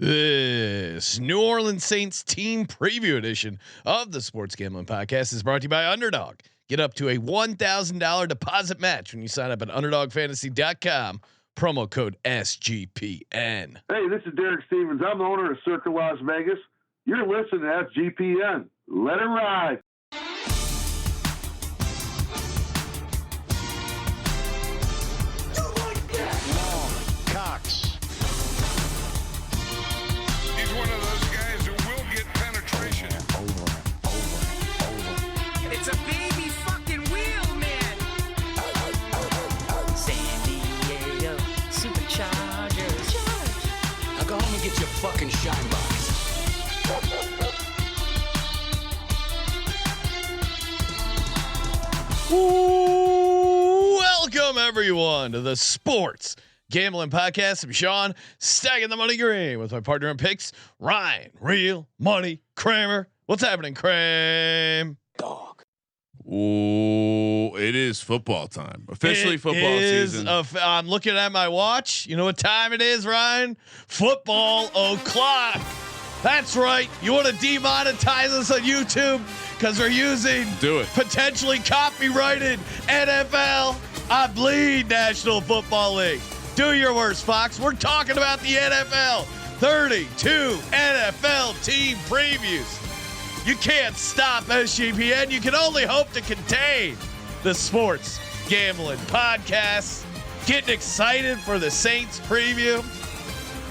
This New Orleans Saints team preview edition of the Sports Gambling Podcast is brought to you by Underdog. Get up to a $1,000 deposit match when you sign up at UnderdogFantasy.com. Promo code SGPN. Hey, this is Derek Stevens. I'm the owner of Circa Las Vegas. You're listening to SGPN. Let it ride. Fucking shine box. Welcome everyone to the Sports Gambling Podcast. I'm Sean, stacking the money green with my partner in picks, Ryan, Real Money Kramer. What's happening, Kramer? Dog. Ooh, it is football time. Officially football season. I'm looking at my watch. You know what time it is, Ryan? Football o'clock. That's right. You want to demonetize us on YouTube because we're using potentially copyrighted NFL I Bleed National Football League. Do your worst, Fox. We're talking about the NFL. 32 NFL team previews. You can't stop SGPN. You can only hope to contain the Sports Gambling Podcast. Getting excited for the Saints preview.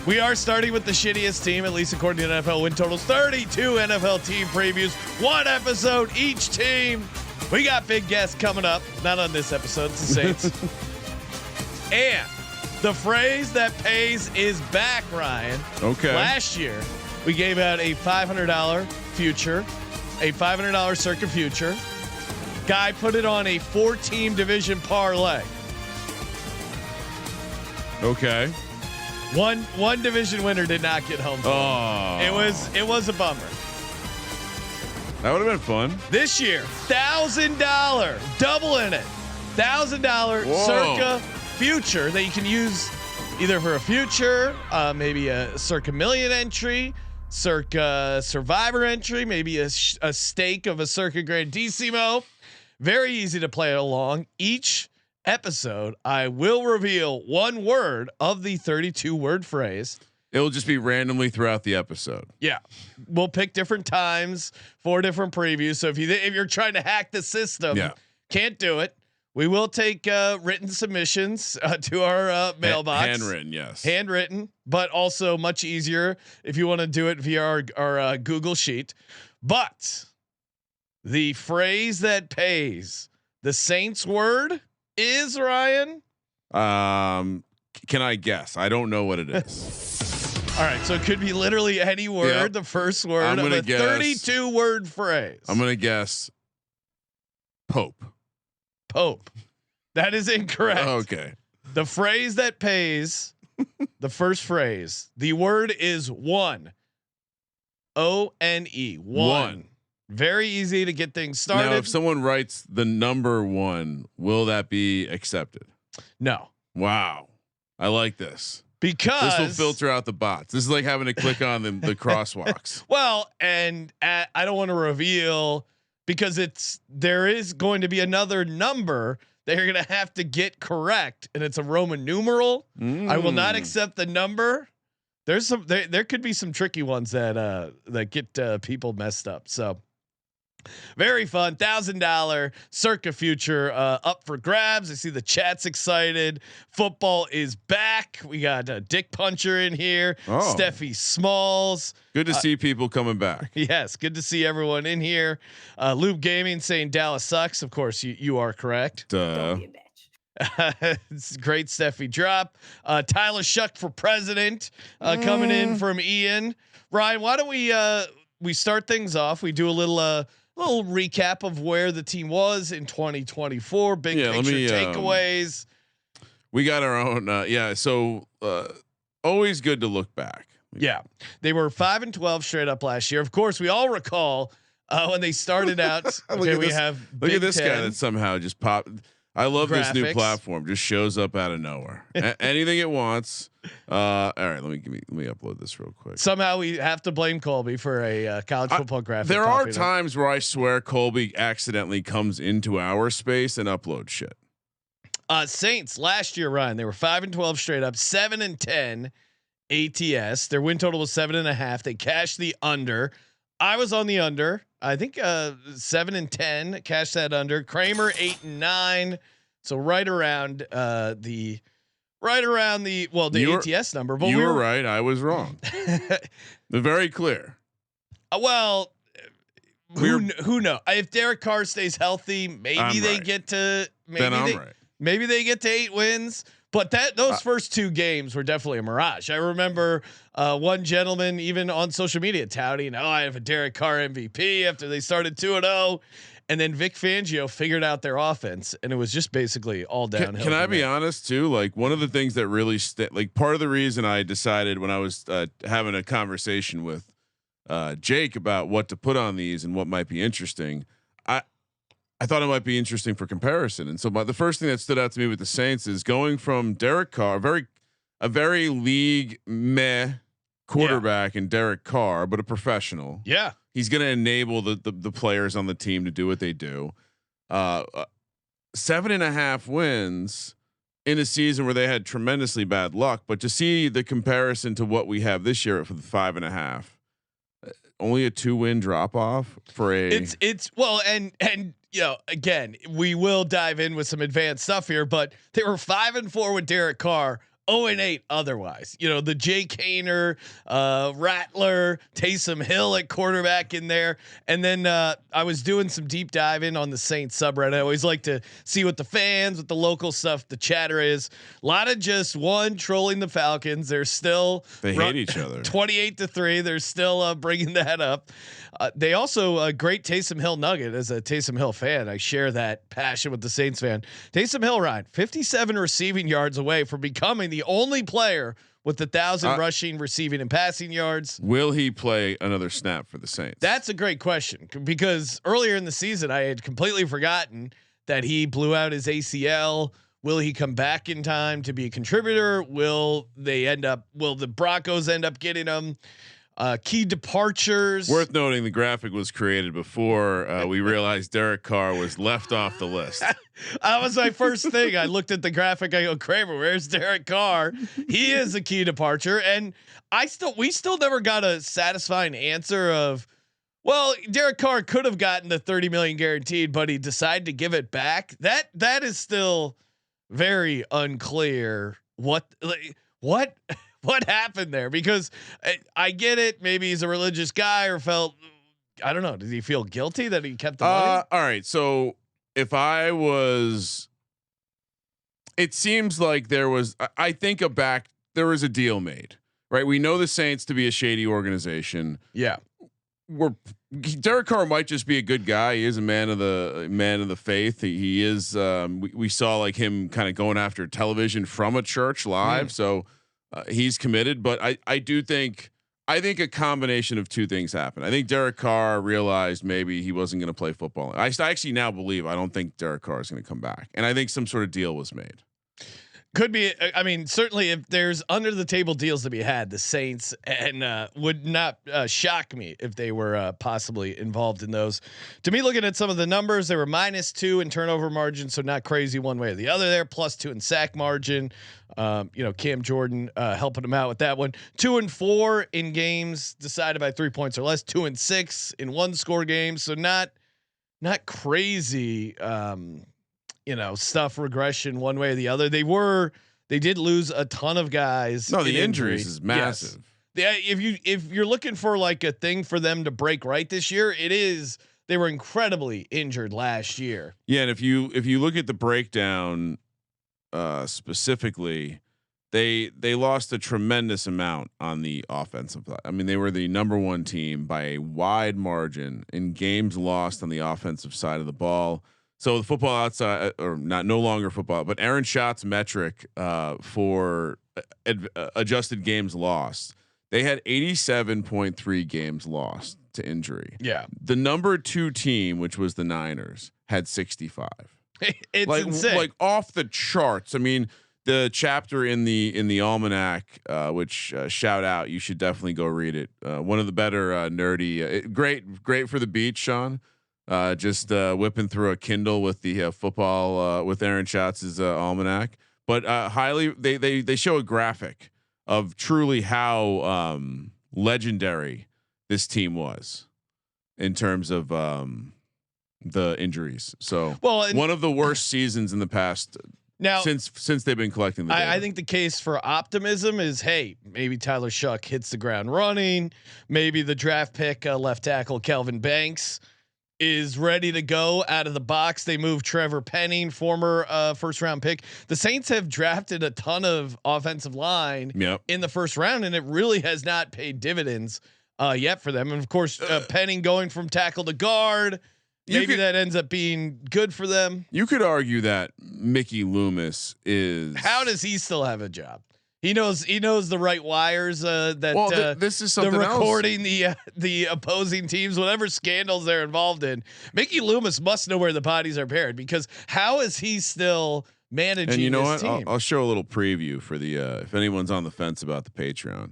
We are starting with the shittiest team, at least according to NFL win totals. 32 NFL team previews, one episode each team. We got big guests coming up. Not on this episode, it's the Saints. And the phrase that pays is back, Ryan. Okay. Last year, we gave out a $500 future, a $500 Circa future. Guy put it on a 4-team division parlay. Okay. One division winner did not get home. Oh, It was a bummer. That would have been fun. This year, $1,000, doubling it. $1,000 Circa future that you can use either for a future, maybe a Circa Million entry, Circa Survivor entry, maybe a stake of a Circa Grandissimo. Very easy to play along. Each episode, I will reveal one word of the 32 word phrase. It'll just be randomly throughout the episode. Yeah, we'll pick different times for different previews. So if you're trying to hack the system, can't do it. We will take written submissions to our mailbox. Handwritten, yes. Handwritten, but also much easier if you want to do it via our Google Sheet. But the phrase that pays, the Saints word is, Ryan? Can I guess? I don't know what it is. All right, so it could be literally any word. Yep. The first word of a 32 word phrase. I'm gonna guess Pope. That is incorrect. Okay. The phrase that pays, the first phrase, the word is one. O-N-E. One. Very easy to get things started. Now, if someone writes the number 1, will that be accepted? No. Wow. I like this. Because this will filter out the bots. This is like having to click on the crosswalks. Well, and I don't want to reveal because there is going to be another number that you're going to have to get correct, and it's a Roman numeral. I will not accept the number. There could be some tricky ones that get people messed up. So very fun. $1,000 Circa future up for grabs. I see the chat's excited. Football is back. We got a Dick Puncher in here. Steffi Smalls. Good to see people coming back. Yes, good to see everyone in here. Loop Gaming saying Dallas sucks. Of course, you are correct. Don't be a bitch. It's a great Steffi drop. Tyler Shuck for president coming in from Ian. Ryan, why don't we start things off? We do a little recap of where the team was in 2024. Big picture takeaways. We got our own. So always good to look back. Yeah, they were 5-12 straight up last year. Of course, we all recall when they started out. Look at this guy that somehow just popped. I love graphics. This new platform. Just shows up out of nowhere. Anything it wants. All right, let me upload this real quick. Somehow we have to blame Colby for a college football graphic. There are times where I swear Colby accidentally comes into our space and uploads shit. Saints last year, Ryan, they were 5-12 straight up, 7-10 ATS. Their win total was 7.5. They cashed the under. I was on the under. I think 7-10 cashed that under. Kramer 8-9. So right around the ATS number. But you were right. I was wrong. Very clear. Well, who knows? If Derek Carr stays healthy, maybe they get to maybe they get to 8 wins. But those first 2 games were definitely a mirage. I remember one gentleman even on social media touting, I have a Derek Carr MVP after they started 2-0. And then Vic Fangio figured out their offense, and it was just basically all downhill. Can I be honest too? Like one of the things that really part of the reason I decided when I was having a conversation with Jake about what to put on these and what might be interesting, I thought it might be interesting for comparison. And so the first thing that stood out to me with the Saints is going from Derek Carr, a very league meh quarterback, and Derek Carr, but a professional. Yeah. He's going to enable the players on the team to do what they do. 7.5 wins in a season where they had tremendously bad luck, but to see the comparison to what we have this year for the 5.5, only a 2-win drop off for it's well, and again, we will dive in with some advanced stuff here, but they were 5-4 with Derek Carr. 0-8 otherwise. The Jake Haener, Rattler, Taysom Hill at quarterback in there. And then I was doing some deep diving on the Saints subreddit. I always like to see what the fans, what the local stuff, the chatter is. A lot of just trolling the Falcons. They hate each other. 28-3. They're still bringing that up. They also great Taysom Hill nugget. As a Taysom Hill fan, I share that passion with the Saints fan. Taysom Hill, Ryan, 57 receiving yards away from becoming the only player with 1,000 rushing, receiving, and passing yards. Will he play another snap for the Saints? That's a great question, because earlier in the season I had completely forgotten that he blew out his ACL. Will he come back in time to be a contributor? Will the Broncos end up getting him? Key departures. Worth noting, the graphic was created before we realized Derek Carr was left off the list. That was my first thing. I looked at the graphic. I go, Kramer, where's Derek Carr? He is a key departure, and we still never got a satisfying answer of, well, Derek Carr could have gotten the $30 million guaranteed, but he decided to give it back. That is still very unclear. What happened there? Because I get it. Maybe he's a religious guy, or I don't know. Did he feel guilty that he kept the money? All right. So if I was, it seems like there was a deal made, right? We know the Saints to be a shady organization. Yeah. Derek Carr might just be a good guy. He is a man of the faith. He is. We saw like him kind of going after television from a church live. So he's committed. But I think a combination of two things happened. I think Derek Carr realized maybe he wasn't going to play football. I actually now believe I don't think Derek Carr is going to come back, and I think some sort of deal was made. Could be. I mean, certainly if there's under the table deals to be had, the Saints and would not shock me if they were possibly involved in those. To me, looking at some of the numbers, they were -2 in turnover margin, so not crazy one way or the other there. +2 in sack margin. Cam Jordan helping them out with that one. 2-4 in games decided by 3 points or less. 2-6 in 1-score games. So not crazy. Stuff regression one way or the other. They did lose a ton of guys. No, the injuries is massive. Yes. If you're looking for like a thing for them to break right this year, it is. They were incredibly injured last year. Yeah, and if you look at the breakdown specifically, they lost a tremendous amount on the offensive side. I mean, they were the number 1 team by a wide margin in games lost on the offensive side of the ball. So the football outside, or no longer football, but Aaron Schatz's metric for adjusted games lost, they had 87.3 games lost to injury. Yeah. The number 2 team, which was the Niners, had 65. It's insane. Like off the charts. I mean, the chapter in the almanac, which shout out, you should definitely go read it. One of the better nerdy, great for the beach, Sean. Just whipping through a Kindle with the football with Aaron Schatz's almanac. But highly, they show a graphic of truly how legendary this team was in terms of the injuries. So one of the worst seasons in the past. Now, since they've been collecting the data. I think the case for optimism is, hey, maybe Tyler Shuck hits the ground running. Maybe the draft pick left tackle Kelvin Banks is ready to go out of the box. They moved Trevor Penning, former first round pick. The Saints have drafted a ton of offensive line in the first round, and it really has not paid dividends yet for them. And of course, Penning going from tackle to guard. Maybe that ends up being good for them. You could argue that Mickey Loomis is. How does he still have a job? He knows the right wires. This is something the recording else. The opposing teams, whatever scandals they're involved in. Mickey Loomis must know where the bodies are buried, because how is he still managing? And you know this what? Team? I'll show a little preview for the if anyone's on the fence about the Patreon.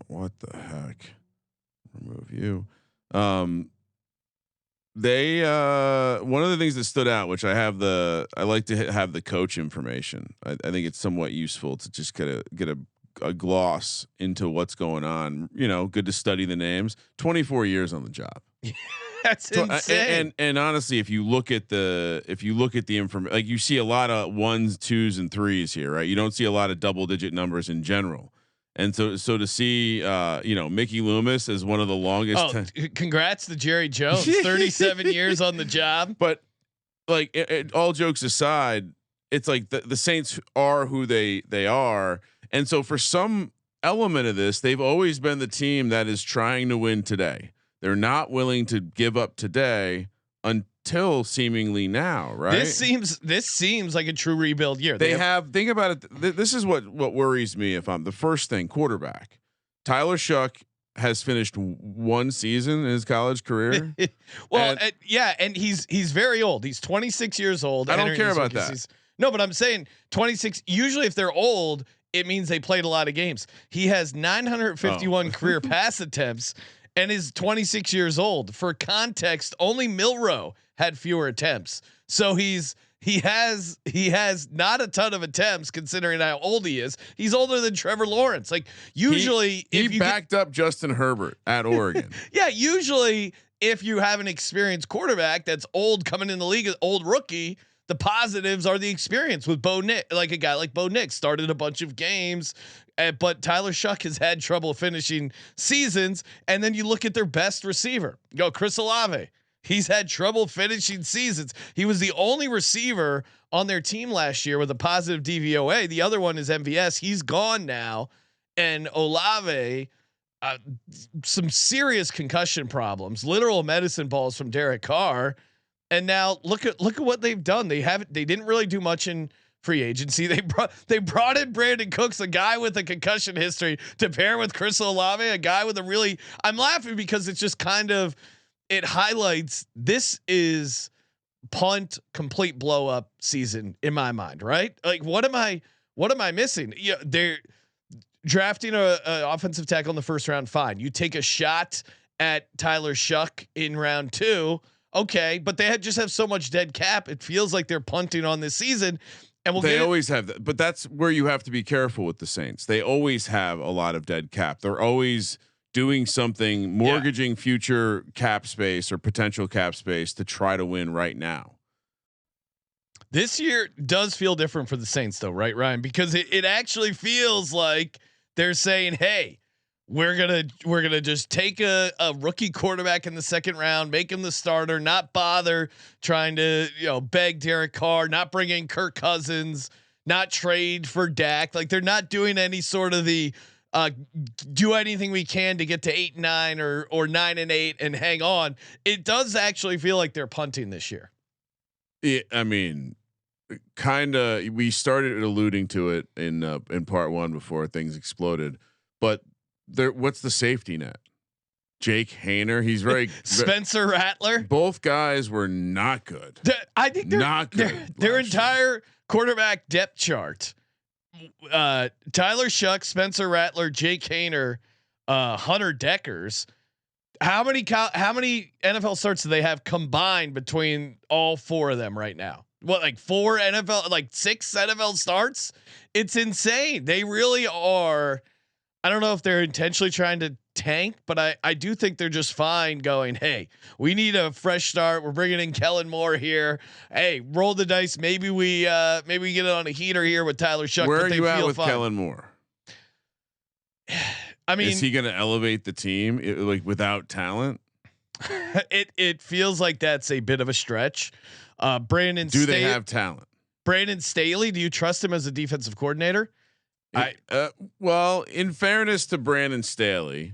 What the heck? Remove you. They one of the things that stood out, which I like to have the coach information. I think it's somewhat useful to just get a gloss into what's going on. You know, good to study the names. 24 years on the job. That's insane. And honestly, if you look at the information, like you see a lot of 1s, 2s, and 3s here, right? You don't see a lot of double-digit numbers in general. And so to see, Mickey Loomis as one of the longest. Congrats to Jerry Jones, 37 years on the job. But like, all jokes aside, it's like the Saints are who they are, and so for some element of this, they've always been the team that is trying to win today. They're not willing to give up today until seemingly now, right? This seems like a true rebuild year. Think about it. This is what worries me. If I'm the first thing, quarterback, Tyler Shuck has finished one season in his college career. And he's very old. He's 26 years old. I don't care about that. No, but I'm saying 26. Usually, if they're old, it means they played a lot of games. He has 951 career pass attempts and is 26 years old. For context, only Milroe had fewer attempts. So he has not a ton of attempts considering how old he is. He's older than Trevor Lawrence. Like usually he backed up Justin Herbert at Oregon. Yeah. Usually if you have an experienced quarterback that's old coming in the league, old rookie, the positives are the experience with Bo Nix. Like a guy like Bo Nix started a bunch of games, but Tyler Shuck has had trouble finishing seasons. And then you look at their best receiver, Chris Olave. He's had trouble finishing seasons. He was the only receiver on their team last year with a positive DVOA. The other one is MVS. He's gone now. And Olave, some serious concussion problems, literal medicine balls from Derek Carr. And now look at what they've done. They didn't really do much in free agency. They brought in Brandon Cooks, a guy with a concussion history, to pair with Chris Olave, a guy with I'm laughing because it's just kind of, it highlights this is punt complete blow up season in my mind, right? Like what am I missing? Yeah, they're drafting a offensive tackle in the first round. Fine. You take a shot at Tyler Shuck in round 2. Okay. But they just have so much dead cap. It feels like they're punting on this season. And they always have that, but that's where you have to be careful with the Saints. They always have a lot of dead cap. They're always doing something, mortgaging future cap space or potential cap space to try to win right now. This year does feel different for the Saints though, right, Ryan? Because it actually feels like they're saying, hey, we're gonna just take a rookie quarterback in the second round, make him the starter, not bother trying to beg Derek Carr, not bring in Kirk Cousins, not trade for Dak. Like they're not doing any sort of the do anything we can to get to 8-9 or 9-8 and hang on. It does actually feel like they're punting this year. Yeah, I mean, kind of. We started alluding to it in part 1 before things exploded, but what's the safety net? Jake Haener. He's very Spencer Rattler. Both guys were not good. I think they're not good. Their entire quarterback depth chart. Tyler Shuck, Spencer Rattler, Jake Haener, Hunter Deckers. How many NFL starts do they have combined between all four of them right now? What, like 4 NFL, like 6 NFL starts? It's insane. They really are. I don't know if they're intentionally trying to tank, but I do think they're just fine going, hey, we need a fresh start. We're bringing in Kellen Moore here. Hey, roll the dice. Maybe we get it on a heater here with Tyler Shuck. Where are you at with Kellen Moore? I mean, is he going to elevate the team like without talent? It feels like that's a bit of a stretch. Brandon, do they have talent? Brandon Staley, do you trust him as a defensive coordinator? Well, in fairness to Brandon Staley,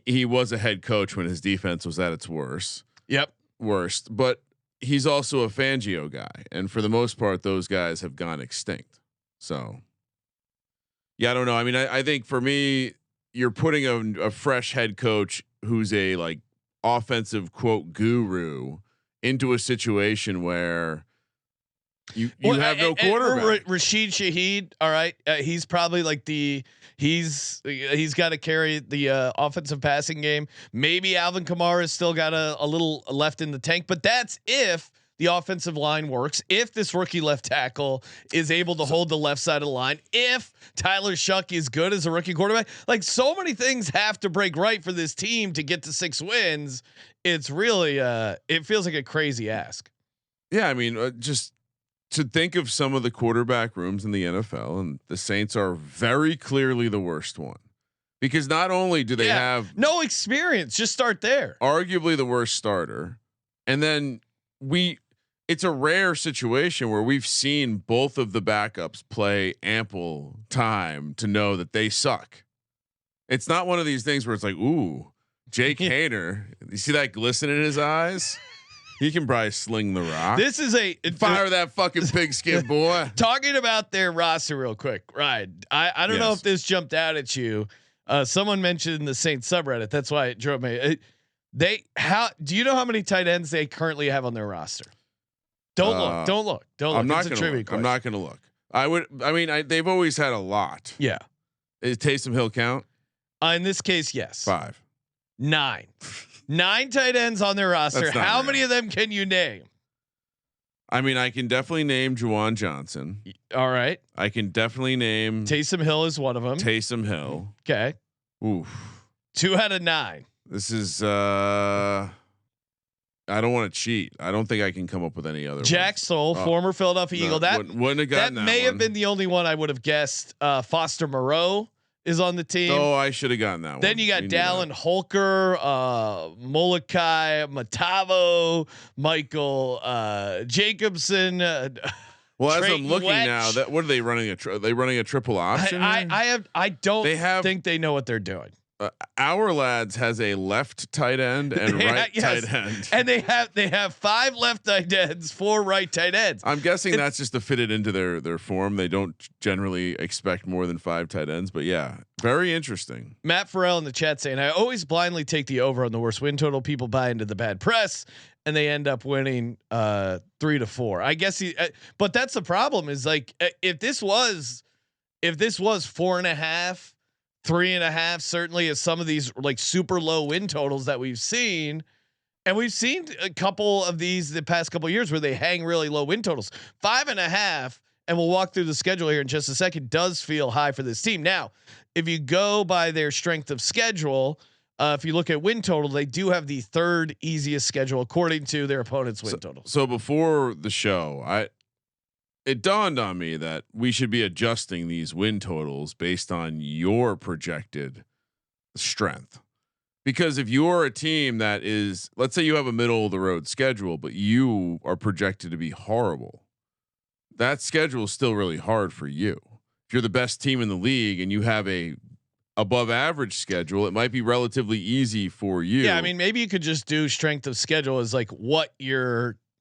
he was a head coach when his defense was at its worst. Yep, worst. But he's also a Fangio guy, and for the most part, those guys have gone extinct. So, yeah, I don't know. I mean, I think for me, you're putting a fresh head coach who's a like offensive quote guru into a situation where you have no quarterback. Rashid Shaheed, all right, he's probably like he's got to carry the offensive passing game. Maybe Alvin Kamara's still got a little left in the tank, but that's if the offensive line works. If this rookie left tackle is able to hold the left side of the line, if Tyler Shuck is good as a rookie quarterback, like so many things have to break right for this team to get to 6 wins. It's really it feels like a crazy ask. Yeah, I mean, just to think of some of the quarterback rooms in the NFL, and the Saints are very clearly the worst one, because not only do they have no experience, just start there. Arguably the worst starter, and then it's a rare situation where we've seen both of the backups play ample time to know that they suck. It's not one of these things where it's like, ooh, Jake Haener, you see that glisten in his eyes? He can probably sling the rock. This is fire that fucking pigskin boy. Talking about their roster real quick, right? I don't know if this jumped out at you. Someone mentioned the Saints subreddit. That's why it drove me. Do you know how many tight ends they currently have on their roster? Don't look. I'm not going to look. They've always had a lot. Yeah. Is Taysom Hill count? In this case, yes. 5. 9 tight ends on their roster. How many of them can you name? I mean, I can definitely name Juwan Johnson. All right. I can definitely name Taysom Hill is one of them. Taysom Hill. Okay. Oof. 2 out of 9. This is I don't want to cheat. I don't think I can come up with any other. Jack Stoll, former Philadelphia Eagle. That wouldn't have gotten that may have been the only one I would have guessed. Foster Moreau is on the team. Oh, I should have gotten that one. Then you got Dallin Holker, Molokai Matavo, Michael Jacobson. Well, as I'm looking now, that what are they running they running a triple option? I don't think they know what they're doing. Our Lads has a left tight end and tight end, and they have 5 left tight ends, 4 right tight ends. I'm guessing that's just to fit it into their form. They don't generally expect more than 5 tight ends, but yeah, very interesting. Matt Farrell in the chat saying, "I always blindly take the over on the worst win total. People buy into the bad press, and they end up winning 3-4." I guess but that's the problem. Is like if this was 4.5. 3.5 certainly is some of these like super low win totals that we've seen, and we've seen a couple of these the past couple of years where they hang really low win totals. 5.5, and we'll walk through the schedule here in just a second. Does feel high for this team. Now, if you go by their strength of schedule, if you look at win total, they do have the 3rd easiest schedule according to their opponent's win total. So before the show, it dawned on me that we should be adjusting these win totals based on your projected strength. Because if you're a team that is, let's say you have a middle of the road schedule, but you are projected to be horrible, that schedule is still really hard for you. If you're the best team in the league and you have a above average schedule, it might be relatively easy for you. Yeah. I mean, maybe you could just do strength of schedule as like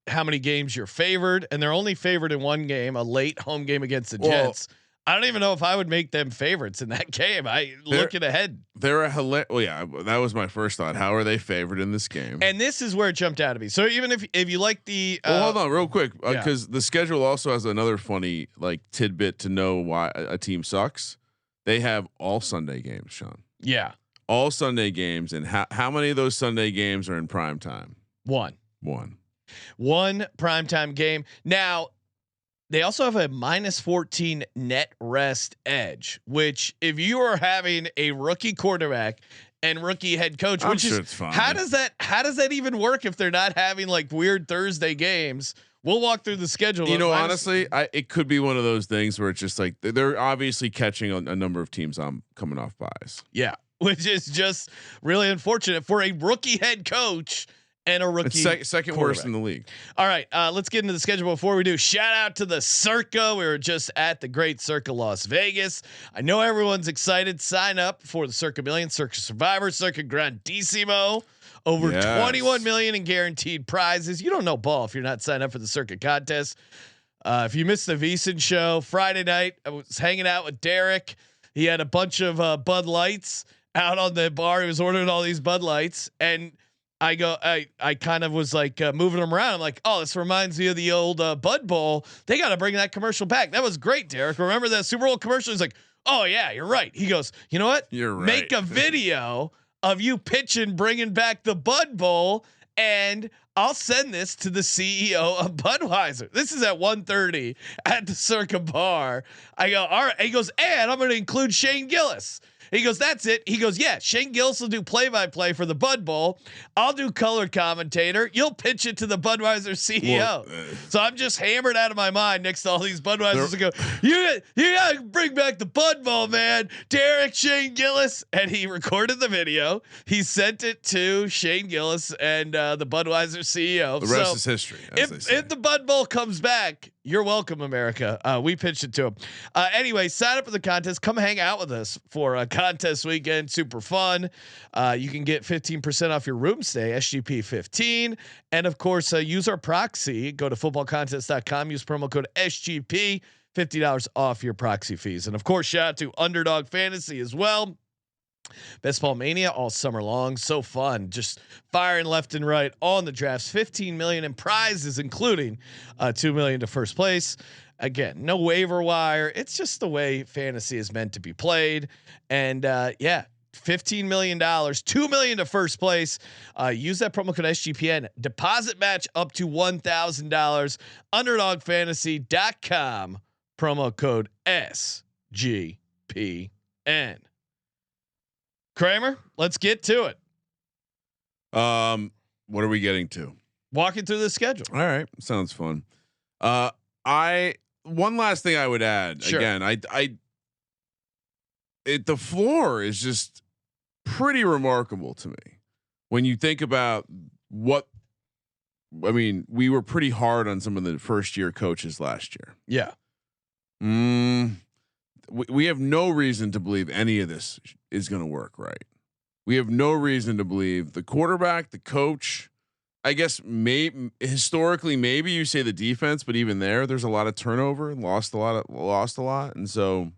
how many games you're favored, and they're only favored in one game, a late home game against the Jets. I don't even know if I would make them favorites in that game. Looking ahead. They're a hilarious. Well, yeah, that was my first thought. How are they favored in this game? And this is where it jumped out at me. So even if you like the, well, hold on real quick, because the schedule also has another funny like tidbit to know why a team sucks. They have all Sunday games, Sean. Yeah, all Sunday games, and how many of those Sunday games are in prime time? One primetime game. Now, they also have a -14 net rest edge, which if you are having a rookie quarterback and rookie head coach, I'm which sure is it's fine. how does that even work if they're not having like weird Thursday games? We'll walk through the schedule. You know, honestly, it could be one of those things where it's just like they're obviously catching a number of teams coming off buys. Yeah, which is just really unfortunate for a rookie head coach. And a rookie second worst in the league. All right, let's get into the schedule. Before we do, shout out to the Circa. We were just at the great Circa Las Vegas. I know everyone's excited. Sign up for the Circa Million, Circa Survivor, Circa Grandissimo. Over 21 million in guaranteed prizes. You don't know ball if you're not signed up for the Circa contest. If you missed the VSiN show Friday night, I was hanging out with Derek. He had a bunch of Bud Lights out on the bar. He was ordering all these Bud Lights, and I kind of was like moving them around. I'm like, oh, this reminds me of the old Bud Bowl. They got to bring that commercial back. That was great, Derek. Remember that Super Bowl commercial? He's like, oh yeah, you're right. He goes, you know what? You're right. Make a video of you pitching, bringing back the Bud Bowl, and I'll send this to the CEO of Budweiser. This is at 1:30 at the Circa bar. I go, all right. He goes, and I'm going to include Shane Gillis. He goes, that's it. He goes, yeah, Shane Gillis will do play-by-play for the Bud Bowl. I'll do color commentator. You'll pitch it to the Budweiser CEO. Well, so I'm just hammered out of my mind next to all these Budweisers and go, you gotta bring back the Bud Bowl, man. Derek, Shane Gillis. And he recorded the video. He sent it to Shane Gillis and the Budweiser CEO. The rest is history. If the Bud Bowl comes back, you're welcome, America. We pitched it to him. Anyway, sign up for the contest. Come hang out with us for a contest weekend. Super fun. You can get 15% off your room stay, SGP 15. And of course, use our proxy. Go to footballcontest.com. Use promo code SGP. $50 off your proxy fees. And of course, shout out to Underdog Fantasy as well. Best Ball Mania all summer long. So fun. Just firing left and right on the drafts. 15 million in prizes, including 2 million to first place. Again, no waiver wire. It's just the way fantasy is meant to be played. And $15 million, 2 million to first place. Use that promo code SGPN. Deposit match up to $1,000. Underdogfantasy.com. Promo code SGPN. Kramer, let's get to it. What are we getting to? Walking through the schedule. All right, sounds fun. One last thing I would add. Sure. Again, the floor is just pretty remarkable to me when you think about what. I mean, we were pretty hard on some of the first year coaches last year. Yeah. We have no reason to believe any of this is going to work right. We have no reason to believe the quarterback, the coach. I guess historically, maybe you say the defense, but even there's a lot of turnover and lost a lot. And so,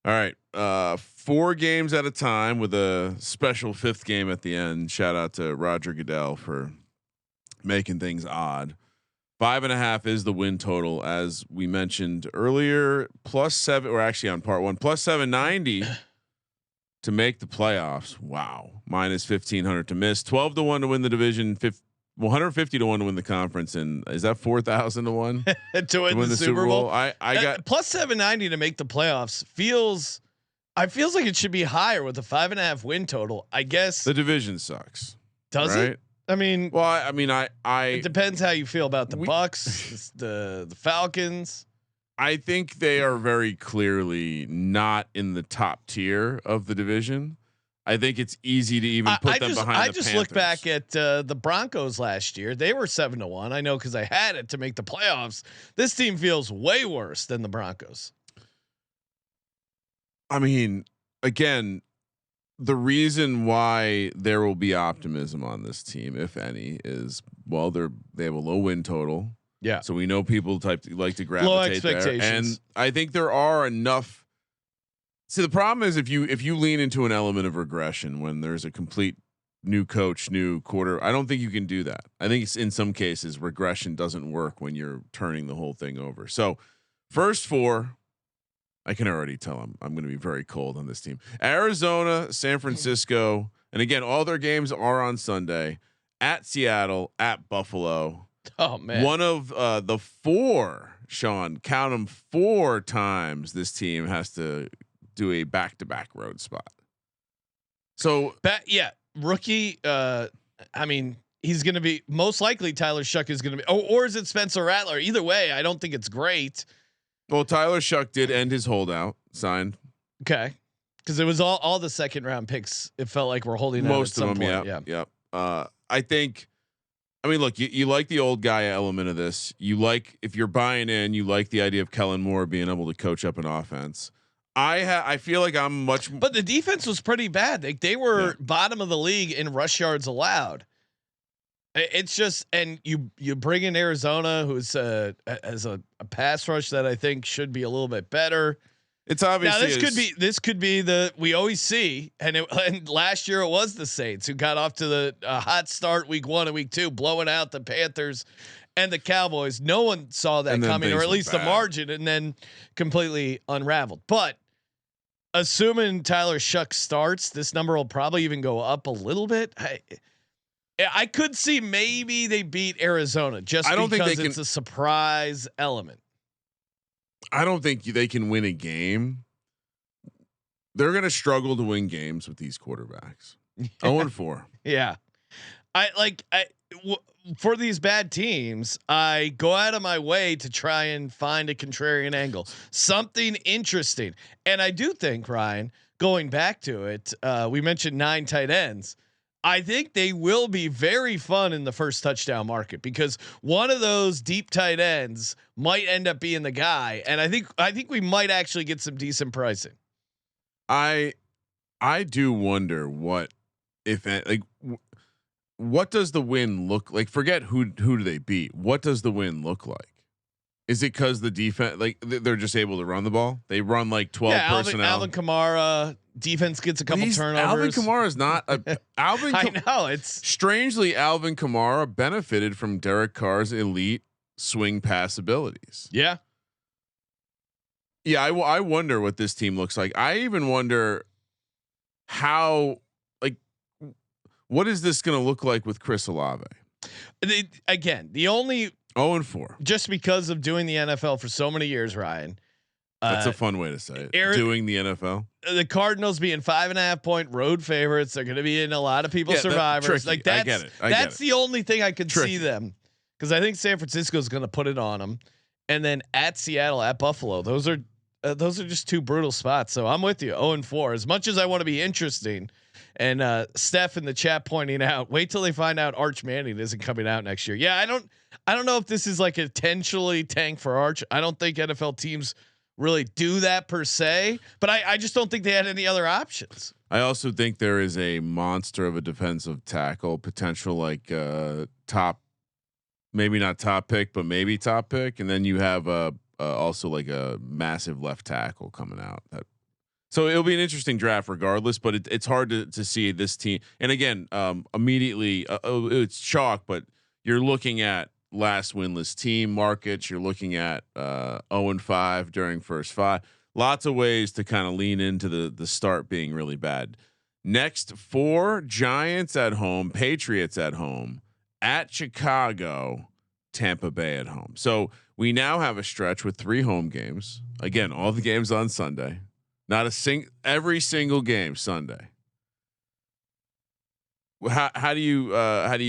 all right, 4 games at a time with a special 5th game at the end. Shout out to Roger Goodell for making things odd. 5.5 is the win total, as we mentioned earlier. +7, or actually on part 1, +790 to make the playoffs. Wow. -1500 to miss. 12-1 to win the division. 150 to 1 to win the conference. And is that 4,000 to 1 to win the Super Bowl? I got +790 to make the playoffs. Feels like it should be higher with a 5.5 win total. I guess the division sucks. Does it? I mean, well, I mean, it depends how you feel about the Bucks, the Falcons. I think they are very clearly not in the top tier of the division. I think it's easy to even put them behind. I just look back at the Broncos last year. They were 7-1. I know because I had it to make the playoffs. This team feels way worse than the Broncos. I mean, again, the reason why there will be optimism on this team, if any, is they have a low win total. Yeah. So we know people like to gravitate there, and I think there are enough. See, the problem is if you lean into an element of regression when there's a complete new coach, new quarter, I don't think you can do that. I think it's, in some cases regression doesn't work when you're turning the whole thing over. So first four, I can already tell I'm going to be very cold on this team. Arizona, San Francisco, and again, all their games are on Sunday. At Seattle, at Buffalo. Oh man, one of the four, Sean, count them 4 times this team has to do a back-to-back road spot. So rookie. I mean, he's going to be most likely Tyler Shuck is going to be, or is it Spencer Rattler? Either way, I don't think it's great. Well, Tyler Shuck did end his holdout, signed. Okay, because it was all the second round picks. It felt like we're holding most out at of some them. point. Yep. I think. I mean, look, you like the old guy element of this. You like, if you're buying in, you like the idea of Kellen Moore being able to coach up an offense. I feel like I'm much, but the defense was pretty bad. They were bottom of the league in rush yards allowed. It's just, and you bring in Arizona, who's as a pass rush that I think should be a little bit better. It's obvious. Now this could be the we always see, and last year it was the Saints who got off to the hot start week 1 and week 2, blowing out the Panthers and the Cowboys. No one saw that coming, or at least the margin, and then completely unraveled. But assuming Tyler Shuck starts, this number will probably even go up a little bit. I could see maybe they beat Arizona just because it's a surprise element. I don't think they can win a game. They're going to struggle to win games with these quarterbacks. 0-4. Yeah. For these bad teams, I go out of my way to try and find a contrarian angle, something interesting. And I do think, Ryan, going back to it, we mentioned 9 tight ends. I think they will be very fun in the first touchdown market because one of those deep tight ends might end up being the guy, and I think we might actually get some decent pricing. I do wonder what what does the win look like? Forget who do they beat? What does the win look like? Is it because the defense, like they're just able to run the ball? They run like 12 personnel. Alvin Kamara, defense gets a couple turnovers. Alvin Kamara is not a Alvin. I know, it's strangely Alvin Kamara benefited from Derek Carr's elite swing pass abilities. Yeah. I wonder what this team looks like. I even wonder how, like, what is this going to look like with Chris Olave? The only 0-4, just because of doing the NFL for so many years, Ryan. That's a fun way to say it. Doing the NFL, the Cardinals being 5.5 point road favorites. They're going to be in a lot of people's survivors. Like that's, I get it. That's the only thing I could see them, because I think San Francisco is going to put it on them, and then at Seattle, at Buffalo, those are just 2 brutal spots. So I'm with you. 0-4. As much as I want to be interesting, and Steph in the chat pointing out, wait till they find out Arch Manning isn't coming out next year. Yeah, I don't know if this is like a potentially tank for Arch. I don't think NFL teams really do that per se, but I just don't think they had any other options. I also think there is a monster of a defensive tackle potential, like top, maybe not top pick, but maybe top pick. And then you have also like a massive left tackle coming out. So it'll be an interesting draft regardless, but it's hard to see this team. And again, immediately it's chalk, but you're looking at last winless team markets. You're looking at 0-5 during first 5. Lots of ways to kind of lean into the start being really bad. Next 4: Giants at home, Patriots at home, at Chicago, Tampa Bay at home. So we now have a stretch with 3 home games. Again, all the games on Sunday. Not every single game Sunday. How do you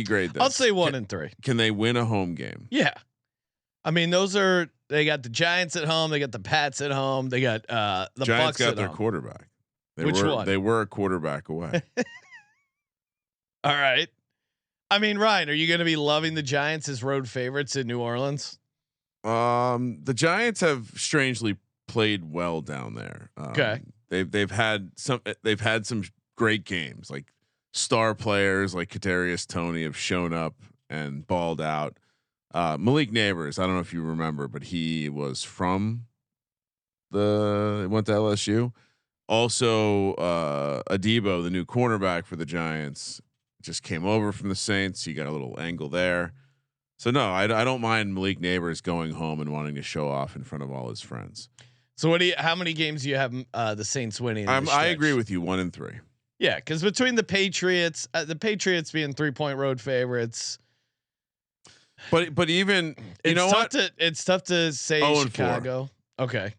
grade this? I'll say 1 and 3. Can they win a home game? Yeah. I mean, they got the Giants at home. They got the Pats at home. They got the Giants Bucs got at their home. quarterback. Which one? They were a quarterback away. All right. I mean, Ryan, are you going to be loving the Giants as road favorites in New Orleans? The Giants have strangely played well down there. Okay. They've had some great games. Like star players like Kadarius Toney have shown up and balled out. Malik Neighbors. I don't know if you remember, but he was from went to LSU. Also, Adebo, the new cornerback for the Giants, just came over from the Saints. You got a little angle there. So no, I don't mind Malik Neighbors going home and wanting to show off in front of all his friends. So how many games do you have the Saints winning? I agree with you. 1-3. Yeah, because between the Patriots being 3-point road favorites, but even it's tough to say Chicago. Okay,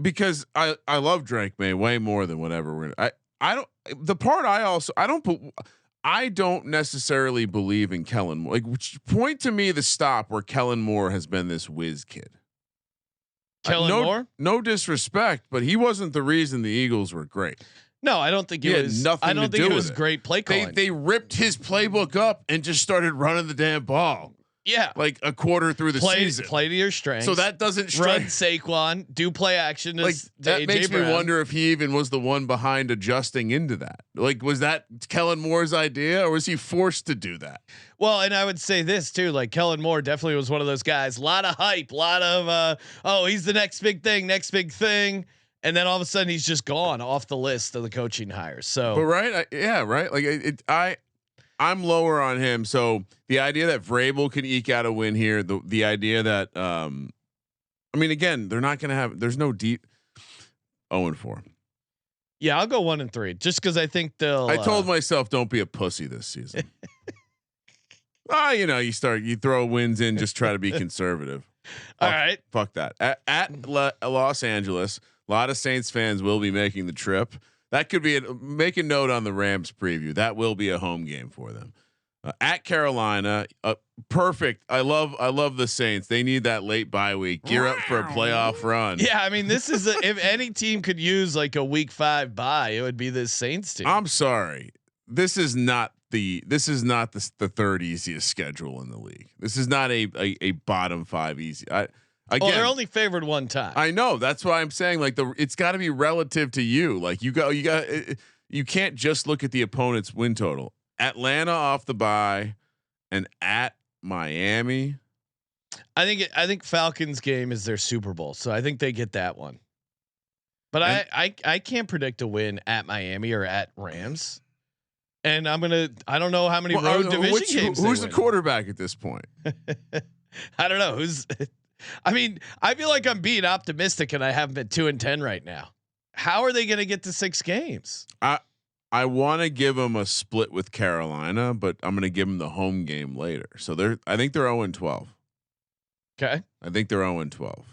because I love Drake May way more than whatever we're. I don't. The part I don't necessarily believe in Kellen Moore. Like, point to me the stop where Kellen Moore has been this whiz kid. Kellen Moore? No disrespect, but he wasn't the reason the Eagles were great. No, I don't think it was. I don't think it was great play calling. They ripped his playbook up and just started running the damn ball. Yeah, like a quarter through the season. Play to your strengths. So that doesn't run Saquon, do play action. Like that makes me wonder if he even was the one behind adjusting into that. Like, was that Kellen Moore's idea, or was he forced to do that? Well, and I would say this too. Like, Kellen Moore definitely was one of those guys. A lot of hype, a lot of he's the next big thing, and then all of a sudden he's just gone off the list of the coaching hires. So, but right, right. Like I'm lower on him. So the idea that Vrabel can eke out a win here, the idea that, I mean, again, they're not going to have, there's no deep 0-4. Yeah. I'll go 1-3 just cause I think I told myself, don't be a pussy this season. You throw wins in, just try to be conservative. All right. Fuck that. At Los Angeles, a lot of Saints fans will be making the trip. That could be make a note on the Rams preview. That will be a home game for them. At Carolina, perfect. I love the Saints. They need that late bye week. Gear up for a playoff run. Yeah, I mean, this is if any team could use like a week 5 bye, it would be this Saints team. I'm sorry. This is not the third easiest schedule in the league. This is not a bottom 5 easy. Again, they're only favored one time. I know. That's why I'm saying it's got to be relative to you. Like you can't just look at the opponent's win total. Atlanta off the bye and at Miami. I think Falcons game is their Super Bowl. So I think they get that one. But I can't predict a win at Miami or at Rams. And I don't know how many road division games. Who's the quarterback at this point? I don't know I mean, I feel like I'm being optimistic and I haven't been 2-10 right now. How are they going to get to 6 games? I want to give them a split with Carolina, but I'm going to give them the home game later. So I think they're 0-12. Okay. I think they're 0-12.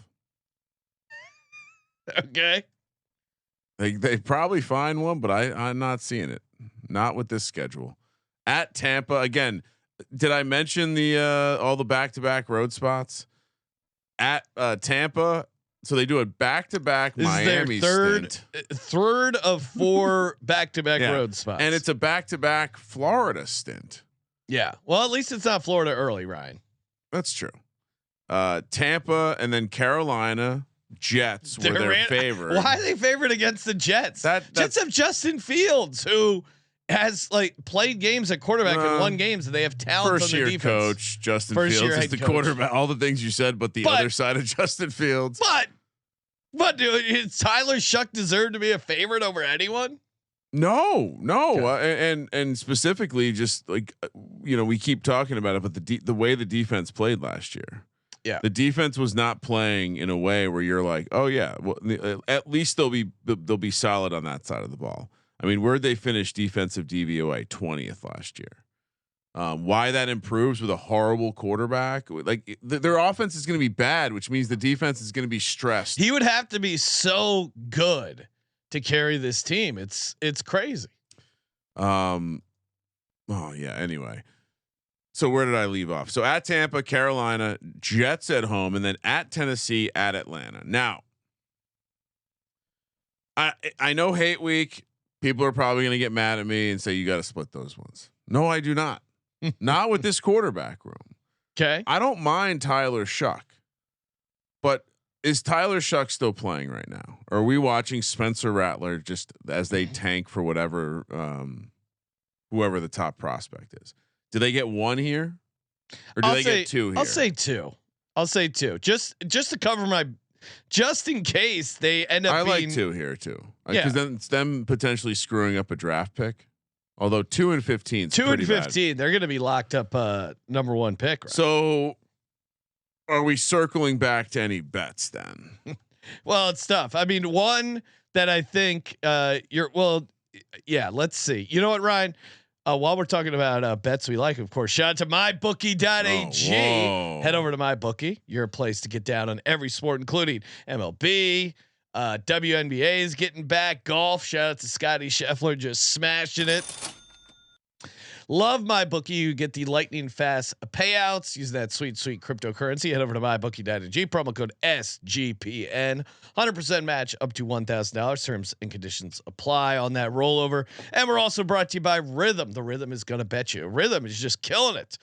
Okay. They probably find one, but I'm not seeing it. Not with this schedule. At Tampa again. Did I mention all the back-to-back road spots? At Tampa, so they do a back-to-back Miami third of 4 back-to-back road spots, and it's a back-to-back Florida stint. Yeah, well, at least it's not Florida early, Ryan. That's true. Tampa and then Carolina. Jets were their favorite. Why are they favored against the Jets? Jets have Justin Fields, who has played games at quarterback and won games, and they have talent on the defense. Coach Justin Fields is the quarterback. All the things you said, but the other side of Justin Fields. But dude, does Tyler Shuck deserve to be a favorite over anyone? No. Okay. And specifically, just we keep talking about it, but the way the defense played last year. Yeah, the defense was not playing in a way where you're like, oh yeah, well, at least they'll be solid on that side of the ball. I mean, where'd they finish defensive DVOA 20th last year? Why that improves with a horrible quarterback? Like their offense is going to be bad, which means the defense is going to be stressed. He would have to be so good to carry this team. It's crazy. Oh yeah. Anyway. So where did I leave off? So at Tampa, Carolina, Jets at home, and then at Tennessee, at Atlanta. Now, I know hate week. People are probably going to get mad at me and say you got to split those ones. No, I do not. Not with this quarterback room. Okay. I don't mind Tyler Shuck, but is Tyler Shuck still playing right now? Or are we watching Spencer Rattler just as they tank for whatever, whoever the top prospect is? Do they get one here? or do they get 2 here? I'll say 2. Just to cover just in case they end up. I being, like 2 here too, because then it's them potentially screwing up a draft pick. Although 2 and 15, 2 and 15, they're going to be locked up number 1 pick. Right? So, are we circling back to any bets then? Well, it's tough. I mean, one that I think yeah. Let's see. You know what, Ryan? While we're talking about bets we like, of course, shout out to mybookie.ag. Head over to MyBookie, your place to get down on every sport, including MLB. WNBA is getting back. Golf. Shout out to Scotty Scheffler, just smashing it. Love MyBookie. You get the lightning fast payouts. Use that sweet cryptocurrency. Head over to mybookie.ag. Promo code SGPN. 100% match up to $1,000. Terms and conditions apply on that rollover. And we're also brought to you by Rhythm. The Rhythm is going to bet you. Rhythm is just killing it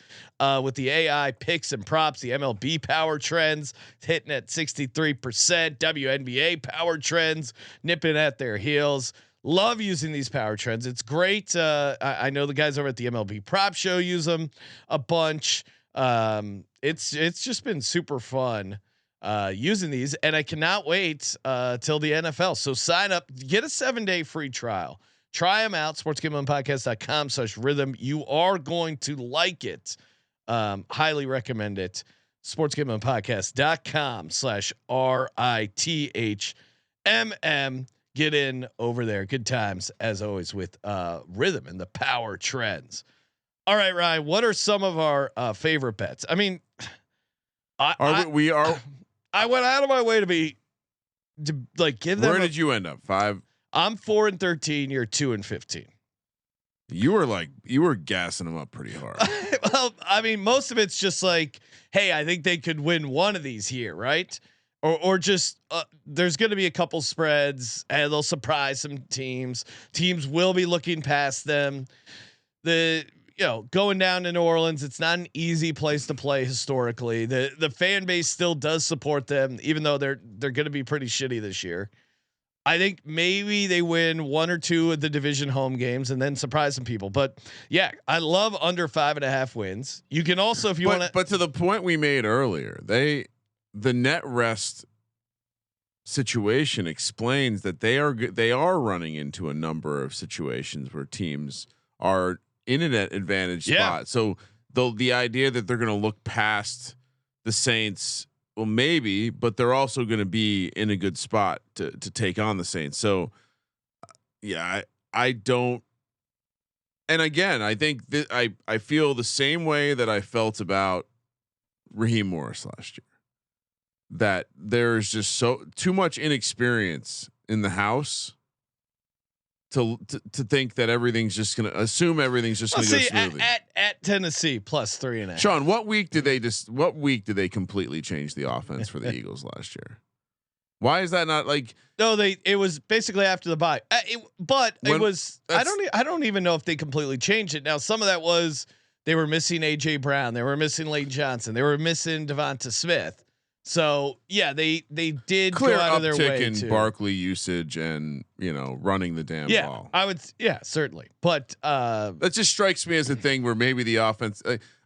with the AI picks and props. The MLB power trends hitting at 63%. WNBA power trends nipping at their heels. Love using these power trends. It's great. I know the guys over at the MLB Prop Show use them a bunch. It's just been super fun using these, and I cannot wait till the NFL. So sign up, get a 7-day free trial. Try them out. sportsgamblingpodcast.com/rhythm. You are going to like it. Highly recommend it. sportsgamblingpodcast.com/RITHMM. Get in over there. Good times as always with Rhythm and the power trends. All right, Ryan, what are some of our favorite bets? I mean, I went out of my way to give them. Where did you end up? 5. I'm 4 and 13. You're 2 and 15. You were gassing them up pretty hard. Well, I mean, most of it's just like, hey, I think they could win one of these here, right? Or just there's going to be a couple spreads and they'll surprise some teams. Teams will be looking past them. Going down to New Orleans, it's not an easy place to play historically. The fan base still does support them, even though they're going to be pretty shitty this year. I think maybe they win 1 or 2 of the division home games and then surprise some people. But yeah, I love under 5.5 wins. You can also, if you want to, but to the point we made earlier, the net rest situation explains that they are running into a number of situations where teams are in a net advantage spot. So the idea that they're going to look past the Saints, well, maybe, but they're also going to be in a good spot to take on the Saints. So yeah, I don't. And again, I think that I feel the same way that I felt about Raheem Morris last year. That there's just too much inexperience in the house to think that everything's just going to assume everything's just going to go smoothly. At Tennessee plus 3.5. Sean, what week did they completely change the offense for the Eagles last year? Why is that not like? No, it was basically after the bye. It was. I don't even know if they completely changed it. Now, some of that was they were missing AJ Brown, they were missing Lane Johnson, they were missing Devonta Smith. So yeah, they did clear go out of their way in Barkley usage and running the damn ball. I would certainly, but that just strikes me as a thing where maybe the offense.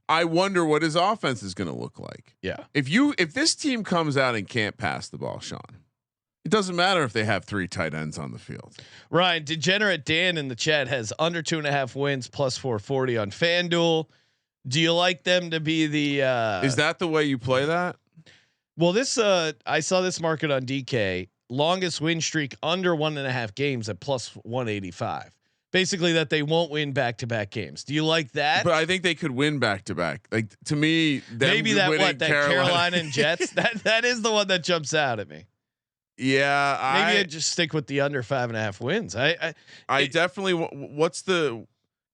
I wonder what his offense is going to look like. Yeah, if this team comes out and can't pass the ball, Sean, it doesn't matter if they have 3 tight ends on the field. Ryan, Degenerate Dan in the chat has under 2.5 wins plus 440 on FanDuel. Do you like them to be the? Is that the way you play that? Well, I saw this market on DK, longest win streak under 1.5 games at plus 185. Basically that they won't win back-to-back games. Do you like that? But I think they could win back-to-back. Like to me, maybe that Carolina and Jets, that is the one that jumps out at me. Yeah. Maybe I'd just stick with the under 5.5 wins. I definitely,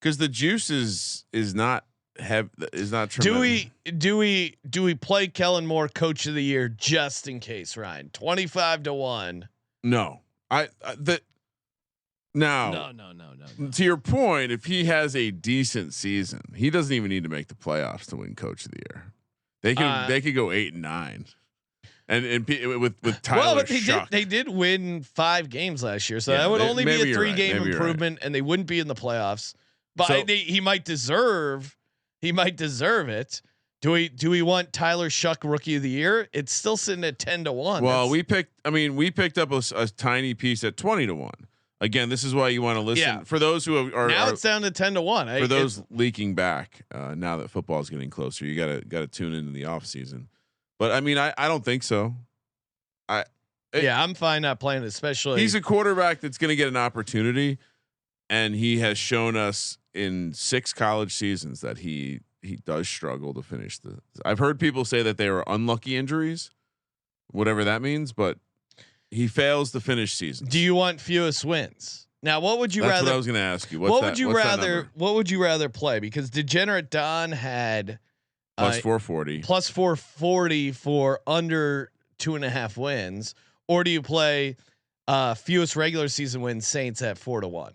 cause the juice is not tremendous. Do we play Kellen Moore coach of the year just in case, Ryan? 25-1. No. No. To your point, if he has a decent season, he doesn't even need to make the playoffs to win coach of the year. They could go 8-9. And with Tyler, well, they did win 5 games last year, so that would only be a 3-game improvement, and they wouldn't be in the playoffs. But he might deserve it. Do we want Tyler Shuck Rookie of the Year? It's still sitting at 10-1. Well, we picked up a tiny piece at 20-1. Again, this is why you want to listen. Yeah. For those who are now are, it's down to 10-1. For those leaking back, now that football is getting closer, you gotta tune into the off season. But I mean, I don't think so. I'm fine not playing, especially he's a quarterback that's going to get an opportunity, and he has shown us in 6 college seasons that he does struggle to finish the. I've heard people say that they were unlucky injuries, whatever that means, but he fails to finish seasons. Do you want fewest wins? Now, what would you That's rather? what I was going to ask you. What would you rather play? Because Degenerate Don had plus 440, plus 440 for under 2.5 wins, or do you play fewest regular season wins Saints at 4-1?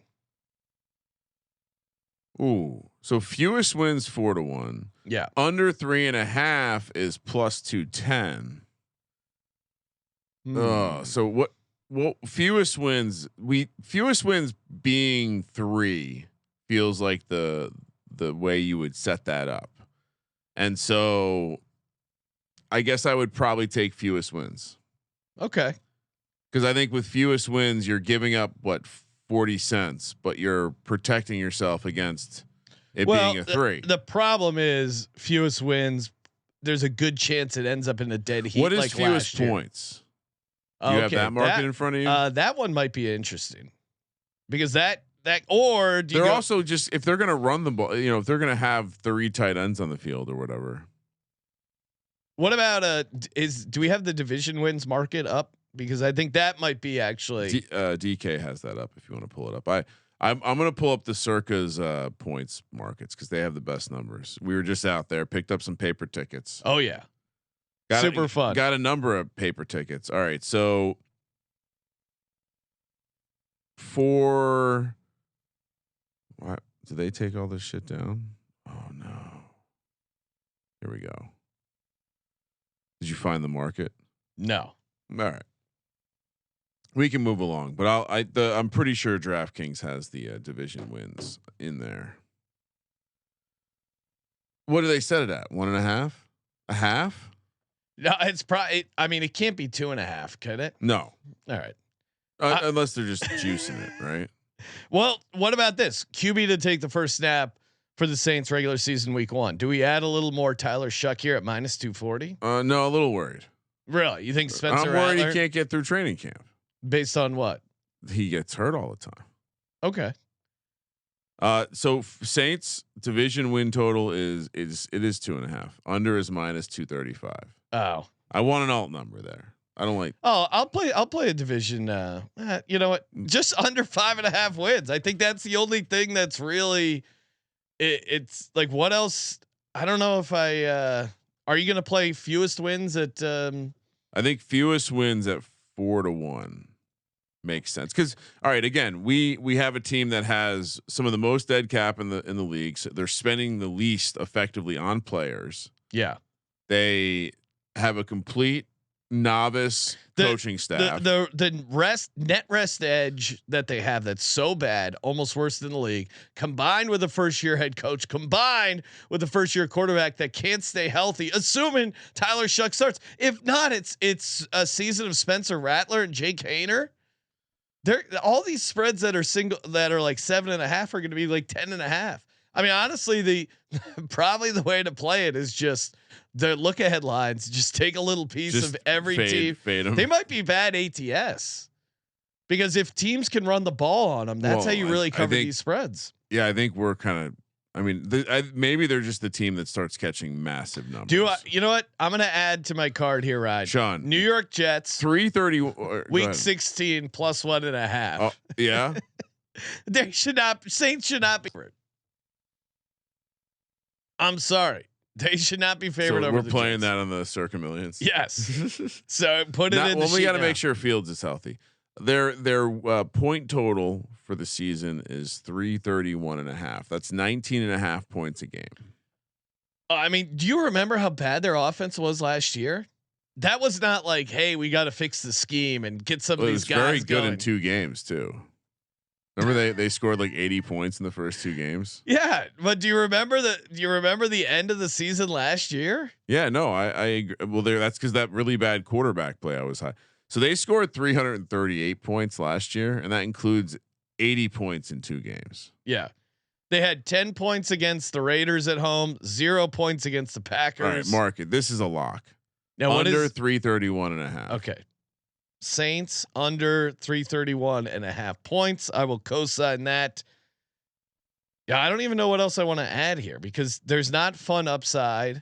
Ooh, so fewest wins 4-1. Yeah, under 3.5 is plus 210. So what? Well, fewest wins being 3 feels like the way you would set that up, and so I guess I would probably take fewest wins. Okay, because I think with fewest wins you're giving up 40 cents, but you're protecting yourself against it being a 3. The problem is fewest wins. There's a good chance it ends up in a dead heat. What is like fewest points? Do you have that market in front of you? That one might be interesting because or do they're also just if they're going to run the ball, if they're going to have 3 tight ends on the field or whatever. What about do we have the division wins market up? Because I think that might be actually DK has that up if you want to pull it up. I'm going to pull up the Circa's points markets because they have the best numbers. We were just out there, picked up some paper tickets. Oh yeah. Super fun. Got a number of paper tickets. All right. So what did they take all this shit down? Oh no. Here we go. Did you find the market? No. All right. We can move along, but I'm pretty sure DraftKings has the division wins in there. What do they set it at? 1.5? A half? No, it's probably. I mean, it can't be 2.5, can it? No. All right. Unless they're just juicing it, right? Well, what about this? QB to take the first snap for the Saints regular season week 1. Do we add a little more Tyler Shuck here at minus 240? No, a little worried. Really? You think Spencer? I'm worried Rattler, he can't get through training camp. Based on what? He gets hurt all the time. Okay. So Saints division win total is 2.5. Under is minus 235. Oh, I want an alt number there. I don't like. Oh, I'll play a division. You know what? Just under 5.5 wins. I think that's the only thing that's really. It's like what else? I don't know if I. Are you going to play fewest wins at? I think fewest wins at 4-1 makes sense because all right. Again, we have a team that has some of the most dead cap in the league. So they're spending the least effectively on players. Yeah, they have a complete novice coaching staff. The net rest edge that they have that's so bad, almost worse than the league, combined with a first year head coach, combined with a first year quarterback that can't stay healthy, assuming Tyler Shuck starts. If not, it's a season of Spencer Rattler and Jake Haener. All these spreads that are like 7.5 are going to be like 10.5. I mean, honestly, probably the way to play it is just the look ahead lines. Just take a little piece of every team. Fade them. They might be bad ATS because if teams can run the ball on them, that's how you really cover these spreads. Yeah, I think we're kind of. I mean, maybe they're just the team that starts catching massive numbers. You know what? I'm going to add to my card here, Ryan. Sean, New York Jets 330 week 16 plus 1.5. Oh, yeah. Saints should not be. I'm sorry. They should not be favored over. We're the playing Jets. that on the Circa Millions. Yes. So put it in. Well, we got to make sure Fields is healthy. Their point total for the season is 331.5. That's 19.5 points a game. I mean, do you remember how bad their offense was last year? That was not like, hey, we got to fix the scheme and get some of these guys very good going. in 2 games too. Remember they scored like 80 points in the first 2 games. Yeah, but do you remember the end of the season last year? Yeah, no, I agree. Well, that's because that really bad quarterback play I was high. So they scored 338 points last year, and that includes 80 points in 2 games. Yeah. They had 10 points against the Raiders at home, 0 points against the Packers. All right, mark it. This is a lock. Now under 331.5. Okay. Saints under 331.5 points. I will co-sign that. Yeah, I don't even know what else I want to add here because there's not fun upside.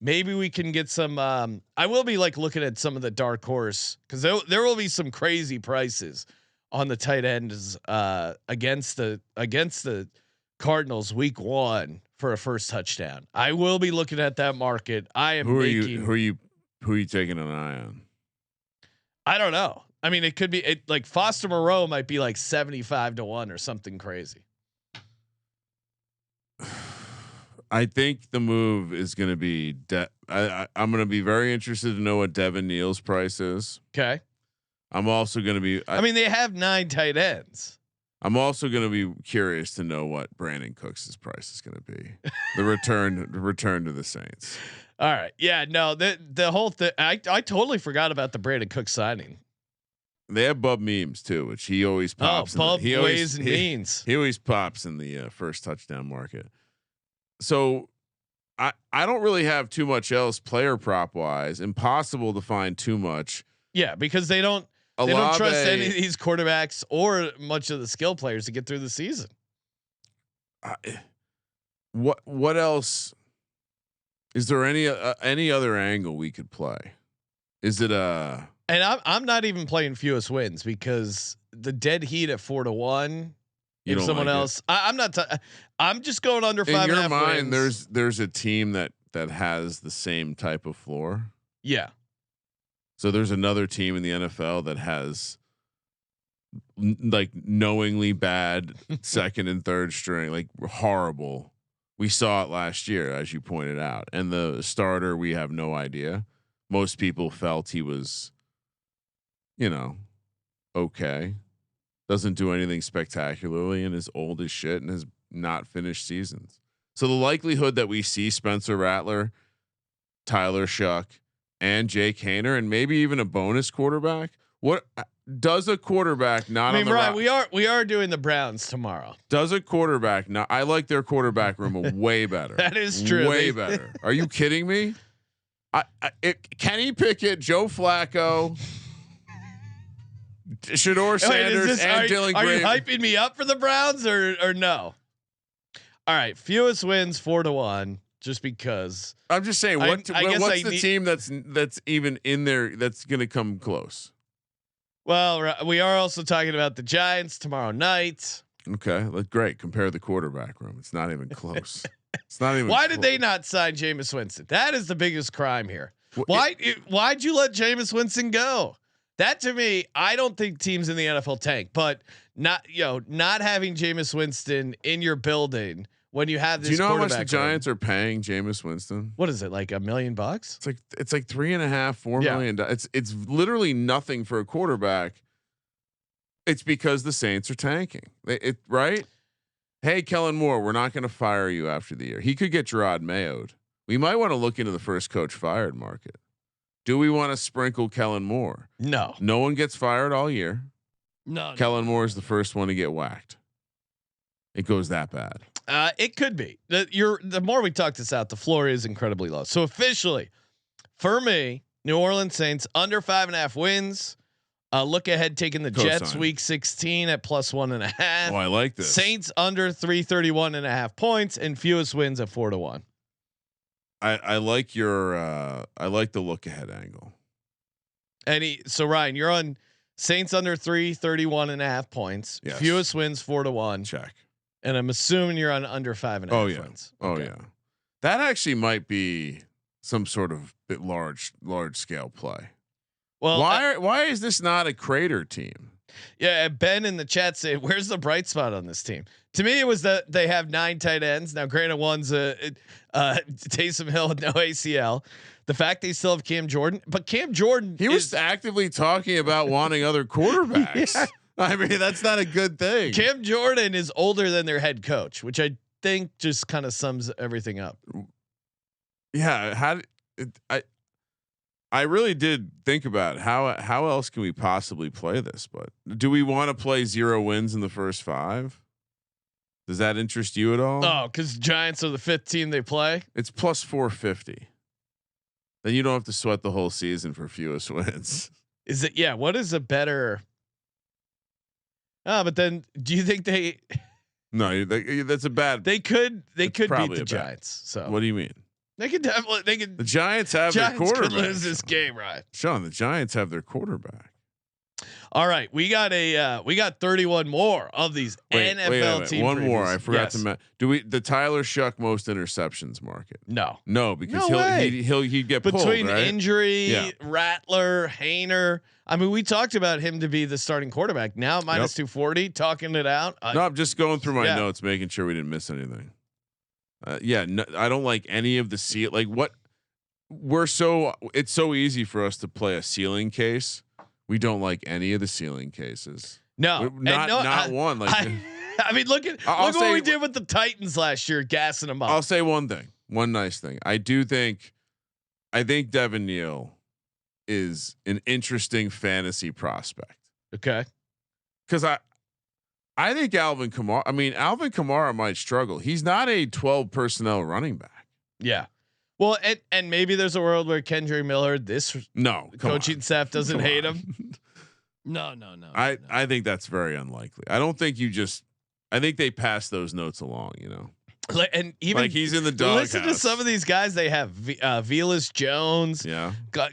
Maybe we can get some. I will be like looking at some of the dark horse because there will be some crazy prices on the tight ends against the Cardinals week 1 for a first touchdown. I will be looking at that market. I am. Who are you taking an eye on? I don't know. I mean, it could be like Foster Moreau might be like 75-1 or something crazy. I think the move is going to be. I'm going to be very interested to know what Devin Neal's price is. Okay. I'm also going to be. I mean, they have 9 tight ends. I'm also going to be curious to know what Brandon Cooks' price is going to be. The return to the Saints. All right. Yeah. No. The whole thing. I totally forgot about the Brandon Cook signing. They have Bub Memes too, which he always pops. Bub Ways and Means. He always pops in the first touchdown market. So I don't really have too much else player prop wise. Impossible to find too much. Yeah, because they don't trust any of these quarterbacks or much of the skill players to get through the season. What else? Is there any other angle we could play? Is it And I'm not even playing fewest wins because the dead heat at 4-1. If someone like else, I'm not. I'm just going under 5.5 wins. In your mind, there's a team that has the same type of floor. Yeah. So there's another team in the NFL that has like knowingly bad second and third string, like horrible. We saw it last year, as you pointed out, and the starter, we have no idea. Most people felt he was, okay. Doesn't do anything spectacularly and is old as shit and has not finished seasons. So the likelihood that we see Spencer Rattler, Tyler Shuck, and Jake Haener, and maybe even a bonus quarterback. What does a quarterback not? I mean, Brian, we are doing the Browns tomorrow. Does a quarterback not? I like their quarterback room way better. That is true. Way better. Are you kidding me? Kenny Pickett, Joe Flacco, Shador Sanders, and Dylan Green. Are you hyping me up for the Browns or no? All right, fewest wins 4-1. Just because I'm just saying, what's the team that's even in there that's going to come close? Well, we are also talking about the Giants tomorrow night. Okay, great. Compare the quarterback room. It's not even close. It's not even. Why did they not sign Jameis Winston? That is the biggest crime here. Why'd you let Jameis Winston go? That to me, I don't think teams in the NFL tank, but not having Jameis Winston in your building. When you have this, do you know how much the Giants are paying Jameis Winston? What is it, like $1 million? It's like $3.5-4 million. It's literally nothing for a quarterback. It's because the Saints are tanking. Right? Hey, Kellen Moore, we're not going to fire you after the year. He could get Gerard Mayo'd. We might want to look into the first coach fired market. Do we want to sprinkle Kellen Moore? No. No one gets fired all year. No. Kellen Moore is the first one to get whacked. It goes that bad. It could be. The more we talk this out, the floor is incredibly low. So officially, for me, New Orleans Saints under 5.5 wins. Look ahead, taking the Jets week 16 at +1.5. Oh, I like this. Saints under 331.5 points and fewest wins at 4-1. I like I like the look ahead angle. So Ryan, you're on Saints under 331.5 points. Yes. Fewest wins 4-1. Check. And I'm assuming you're on under 5.5 wins. Okay. Oh yeah. That actually might be some sort of large scale play. Well, why is this not a crater team? Yeah, Ben in the chat said, "Where's the bright spot on this team?" To me, it was that they have 9 tight ends. Now, granted, one's Taysom Hill with no ACL. The fact they still have Cam Jordan, but Cam Jordan, he was actively talking about wanting other quarterbacks. I mean, that's not a good thing. Cam Jordan is older than their head coach, which I think just kind of sums everything up. Yeah, I really did think about how else can we possibly play this, but do we want to play 0 wins in the first 5? Does that interest you at all? Oh, because Giants are the 5th team they play. It's plus 450. Then you don't have to sweat the whole season for fewest wins. Is it? Yeah. What is a better? But then do you think they? No, that's a bad. They could beat the a Giants. So what do you mean? They could definitely. They could. The Giants have Giants their quarterback. could lose this game, right? Sean, the Giants have their quarterback. All right, we got 31 more of these NFL team. One previews. more. I forgot to mention. The Tyler Shuck most interceptions market? No, because he'd get between pulled, right? injury, Rattler, Hayner. I mean, we talked about him to be the starting quarterback. Now minus 240, talking it out. No, I'm just going through my notes, making sure we didn't miss anything. No, I don't like any of the like what it's so easy for us to play a ceiling case. We don't like any of the ceiling cases. No, not one. Like I mean, look at what we did with the Titans last year, gassing them up. I'll say one nice thing. I think Devin Neal is an interesting fantasy prospect. Okay, because I think Alvin Kamara might struggle. He's not a 12 personnel running back. Yeah. Well, and maybe there's a world where Kendra Miller, coaching staff doesn't hate him. No. I think that's very unlikely. I don't think I think they pass those notes along, And even like he's in the doghouse. Listen to some of these guys they have. Velas Jones,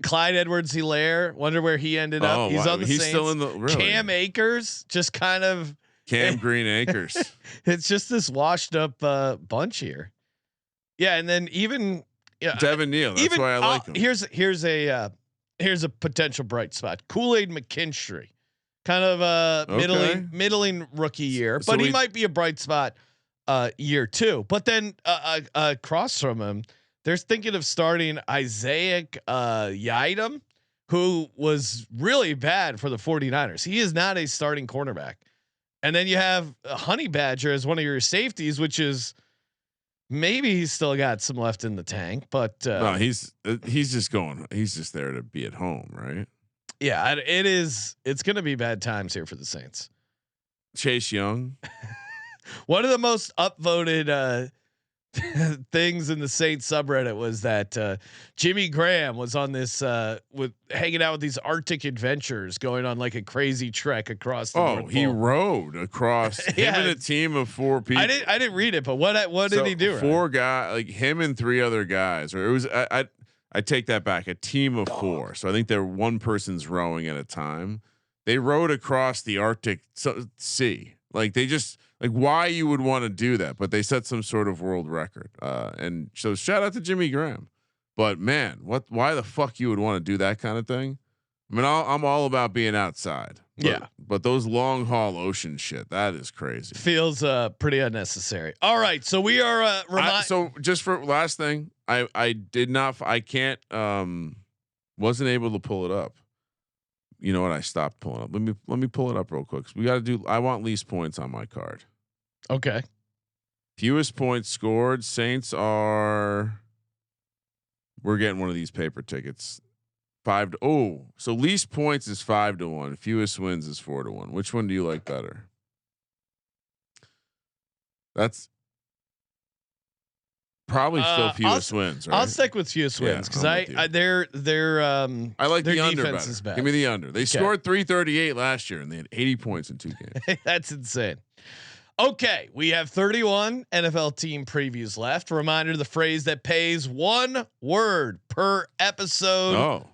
Clyde Edwards-Helaire. Wonder where he ended up. He's on the Saints. Still in the Cam Akers, just kind of Cam Green Akers. It's just this washed up bunch here. Yeah, and then even Devin Neal. That's why I like him. Here's a potential bright spot. Kool-Aid McKinstry, kind of middling rookie year, but he might be a bright spot year 2. But then across from him, they're thinking of starting Isaiah Yiadom, who was really bad for the 49ers. He is not a starting cornerback. And then you have Honey Badger as one of your safeties, which is maybe he's still got some left in the tank, but no, he's just going. He's just there to be at home, right? Yeah, it is. It's going to be bad times here for the Saints. Chase Young, one of the most upvoted things in the Saints subreddit was that Jimmy Graham was on this with hanging out with these Arctic adventurers, going on like a crazy trek across the North Pole. He rode across him and a team of 4 people. I didn't read it, but what did he do? 4 guys, like him and 3 other guys, or it was I take that back, a team of 4. So I think they're one person's rowing at a time. They rowed across the Arctic Sea. Like they just why you would want to do that, but they set some sort of world record. And so shout out to Jimmy Graham. But man, why the fuck you would want to do that kind of thing? I mean, I'm all about being outside. But those long haul ocean shit, that is crazy. Feels pretty unnecessary. All right, so we are so just for last thing, I can't wasn't able to pull it up. You know what? I stopped pulling up. Let me pull it up real quick. We got to do. I want least points on my card. Okay. Fewest points scored. Saints are. We're getting one of these paper tickets. 5 to so least points is 5-1. Fewest wins is 4-1. Which one do you like better? That's probably still fewest wins. Right? I'll stick with fewest wins because I like their the under defense better. is bad. Give me the under. They scored 338 last year and they had 80 points in 2 games. That's insane. Okay, we have 31 NFL team previews left. Reminder: the phrase that pays 1 word per episode. Oh.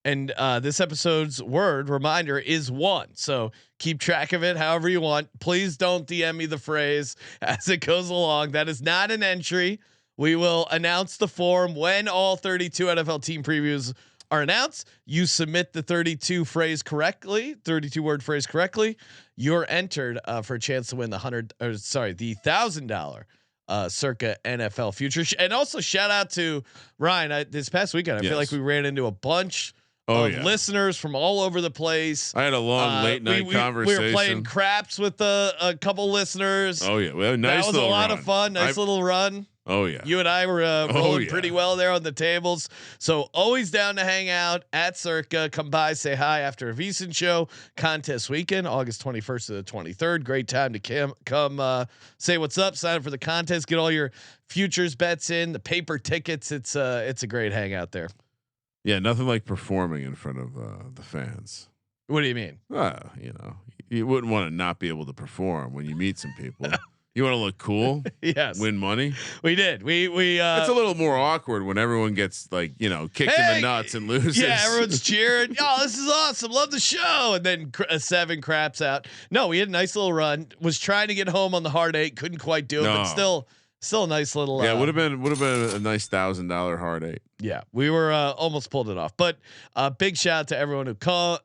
And this episode's word reminder is 1. So keep track of it however you want. Please don't DM me the phrase as it goes along. That is not an entry. We will announce the form when all 32 NFL team previews are announced. You submit the 32 word phrase correctly. You're entered for a chance to win the $1,000 circa NFL future. And also shout out to Ryan. This past weekend, I feel like we ran into a bunch of listeners from all over the place. I had a long late night conversation. We were playing craps with a couple listeners. Oh yeah, well, nice. That was a lot of fun. Nice little run. Oh yeah, you and I were rolling pretty well there on the tables. So always down to hang out at Circa. Come by, say hi after a VSiN show. Contest weekend, August 21st to the 23rd. Great time to come say what's up. Sign up for the contest. Get all your futures bets in. The paper tickets. It's a great hangout there. Yeah, nothing like performing in front of the fans. What do you mean? You wouldn't want to not be able to perform when you meet some people. You want to look cool. Yes. Win money. We did. We it's a little more awkward when everyone gets kicked in the nuts and loses. Yeah, everyone's cheering. Oh, this is awesome. Love the show. And then 7 craps out. No, we had a nice little run. Was trying to get home on the hard 8. Couldn't quite do it, but still a nice little. Yeah, would have been a nice $1,000 hard 8. Yeah, we were almost pulled it off. But big shout out to everyone who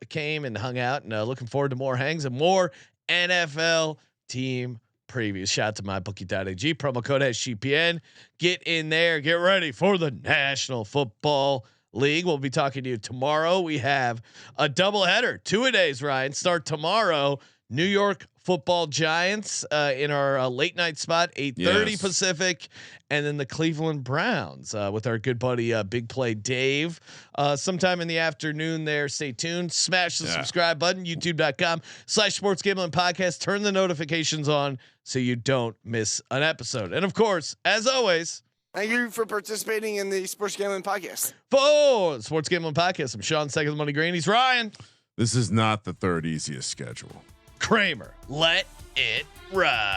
came and hung out, and looking forward to more hangs and more NFL team previews. Shout out to mybookie.ag, promo code SGPN. Get in there, get ready for the National Football League. We'll be talking to you tomorrow. We have a doubleheader, 2-a-days, Ryan. Start tomorrow. New York Football Giants in our late night spot, 8:30 Pacific, and then the Cleveland Browns with our good buddy Big Play Dave sometime in the afternoon there. Stay tuned. Smash the subscribe button, youtube.com/sports gambling podcast. Turn the notifications on so you don't miss an episode. And of course, as always, thank you for participating in the Sports Gambling Podcast. For Sports Gambling Podcast, I'm Sean, second the Money Green. He's Ryan. This is not the third easiest schedule. Kramer, let it ride.